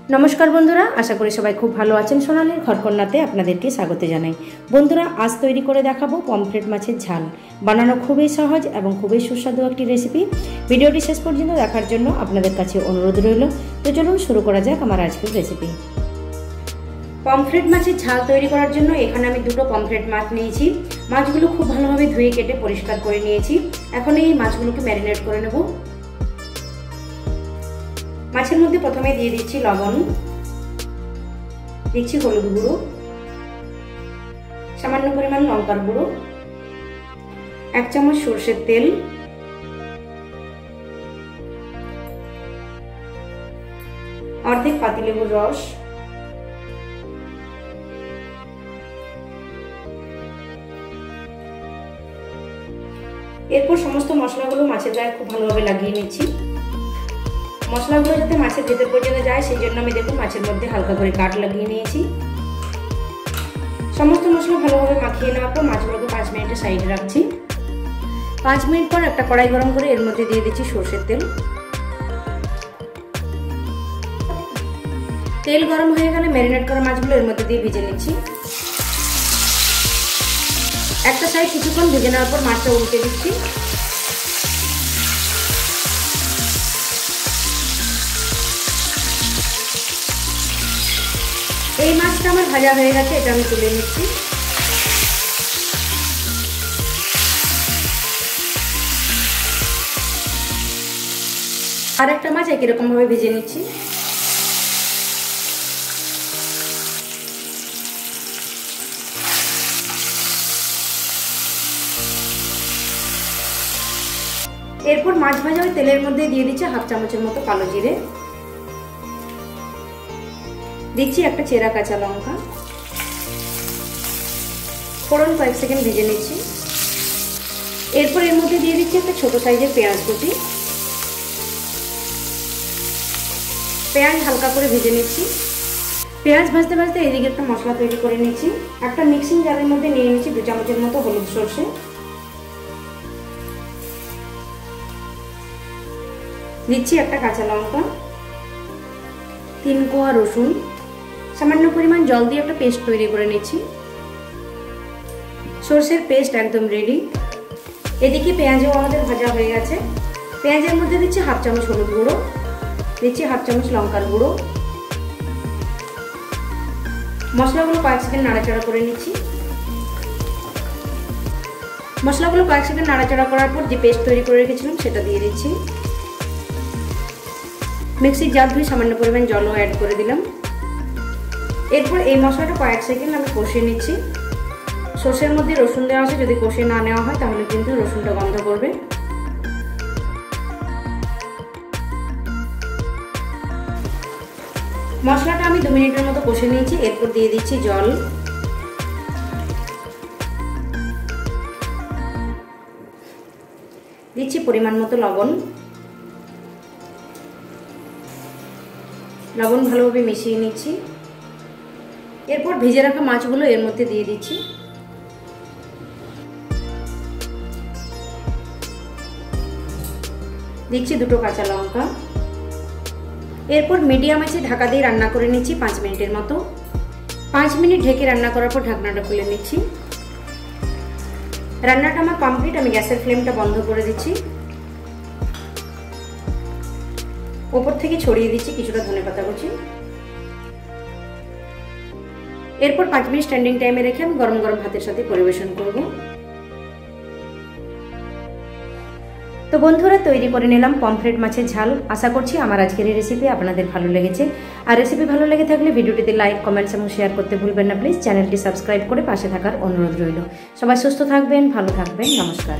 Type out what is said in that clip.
नमस्कार बंधुरा आशा करी सबाई खूब भालो आछेन। सोनालिर घरकन्नाते आपनादेरके स्वागत जानाई। बंधुरा आज तैरी करे देखाबो पमफ्रेट माछेर झाल। बानानो खूबई सहज एबं खूबई सुस्वादु एकटी रेसिपि। भिडियोटी शेष पर्यन्त देखार जन्य आपनादेर काछे अनुरोध रइल। तो चलुन शुरू करा जाक आमार आजकेर रेसिपि। पमफ्रेट माछेर झाल तैरी करार जन्य एखाने आमि दुटो पमफ्रेट माछ नियेछि। माछगुलो खूब भालोभाबे धुए केटे परिष्कार करे नियेछि। एखन एई माछगुलोके मैरिनेट करे नेब। माछेर मध्य प्रथमे दिए दिচ্ছি लवण, दिচ্ছি हलुद गुঁড়ো, सामान्य परिमाण लंकार गुঁড়ো, 1 চামচ সরষের তেল, অর্ধেক পাতিলেবুর রস, এরপর সমস্ত মশলাগুলো মাছের গায়ে খুব ভালোভাবে লাগিয়ে নিচ্ছি। মশলাগুলো যাতে মাছের ভেতর পর্যন্ত যায় সেই জন্য আমি দেখুন মাছের মধ্যে হালকা করে কাট লাগিয়ে নিয়েছি। সমস্ত মশলা ভালোভাবে মাখিয়ে নেওয়ার পর মাছগুলোকে 5 মিনিটের সাইডে রাখছি। 5 মিনিট পর একটা কড়াই গরম করে এর মধ্যে দিয়ে দিচ্ছি সরষের তেল। তেল গরম হয়ে গেলে ম্যারিনেট করা মাছগুলো এর মধ্যে দিয়ে ভেজে নিচ্ছি। একটা সাইড কিছুক্ষণ ভেজে নেওয়ার পর মাছটা উল্টে দিচ্ছি। এই মাছটা আমার ভাজা হয়ে গেছে, এটা আমি তুলে নিচ্ছি। আর একটা মাছ একই রকম ভাবে ভেজে নিচ্ছি। এরপর মাছ ভাজা ওই তেলের মধ্যে দিয়ে দিচ্ছি 1/2 চামচের মতো কালো জিরে, দিচ্ছি একটা চেরা কাঁচা লঙ্কা, ফোড়ন কয়েক সেকেন্ড ভেজে নিচ্ছি। এরপর এর মধ্যে দিয়ে দিচ্ছি একটা ছোট সাইজের পেঁয়াজ কুচি। পেঁয়াজ হালকা করে ভেজে নিচ্ছি। পেঁয়াজ ভাজতে ভাজতে এদিকে একটা মশলা তৈরি করে নিচ্ছি। একটা মিক্সিং জারের মধ্যে নিয়ে নিচ্ছি 2 চামচের মতো হলুদ সরষে, দিচ্ছি একটা কাঁচা লঙ্কা, 3 কোয়া রসুন, সামান্য পরিমাণ জল দিয়ে একটা পেস্ট তৈরি করে নিচ্ছি। সরষের পেস্ট একদম রেডি। এদিকে পেঁয়াজও আমাদের ভাজা হয়ে গেছে। পেঁয়াজের মধ্যে দিচ্ছি 1/2 চামচ হলুদ গুঁড়ো, দিচ্ছি 1/2 চামচ লঙ্কার গুঁড়ো। মশলাগুলো কয়েক সেকেন্ড নাড়াচাড়া করে নিচ্ছি। মশলাগুলো কয়েক সেকেন্ড নাড়াচাড়া করার পর যে পেস্ট তৈরি করে রেখেছিলাম সেটা দিয়ে দিচ্ছি। মিক্সির জার ধুয়ে সামান্য পরিমাণ জলও অ্যাড করে দিলাম। এরপর এই মশলাটা কয়েক সেকেন্ড আমি কষিয়ে নিচ্ছি। সরষের মধ্যে রসুন দেওয়া আছে, যদি কষিয়ে না নেওয়া হয় তাহলে কিন্তু রসুনটা গন্ধ করবে। মশলাটা আমি 2 মিনিটের মতো কষিয়ে নিয়েছি। এরপর দিয়ে দিচ্ছি জল, দিচ্ছি পরিমাণ মতো লবণ। লবণ ভালোভাবে মিশিয়ে নিচ্ছি। এরপর ভেজে রাখা মাছগুলো এর মধ্যে দিয়ে দিচ্ছি। দিচ্ছি 2 কাঁচা লঙ্কা। এরপর মিডিয়াম আঁচে ঢাকা দিয়ে রান্না করে নিচ্ছি 5 মিনিটের মতো। 5 মিনিট ঢেকে রান্না করার পর ঢাকনাটা খুলে নিচ্ছি। রান্নাটা আমার কমপ্লিট। আমি গ্যাসের ফ্লেমটা বন্ধ করে দিচ্ছি। উপর থেকে ছড়িয়ে দিচ্ছি কিছুটা ধনেপাতা কুচি। এরপর 5 মিনিট স্ট্যান্ডিং টাইমে রেখে আমি গরম গরম ভাতের সাথে পরিবেশন করব। তো বন্ধুরা তৈরি করে নিলাম পমফ্রেট মাছের ঝাল। আশা করছি আমার আজকের এই রেসিপি আপনাদের ভালো লেগেছে। আর রেসিপি ভালো লেগে থাকলে ভিডিওটিতে লাইক, কমেন্টস এবং শেয়ার করতে ভুলবেন না প্লিজ। চ্যানেলটি সাবস্ক্রাইব করে পাশে থাকার অনুরোধ রইল। সবাই সুস্থ থাকবেন, ভালো থাকবেন। নমস্কার।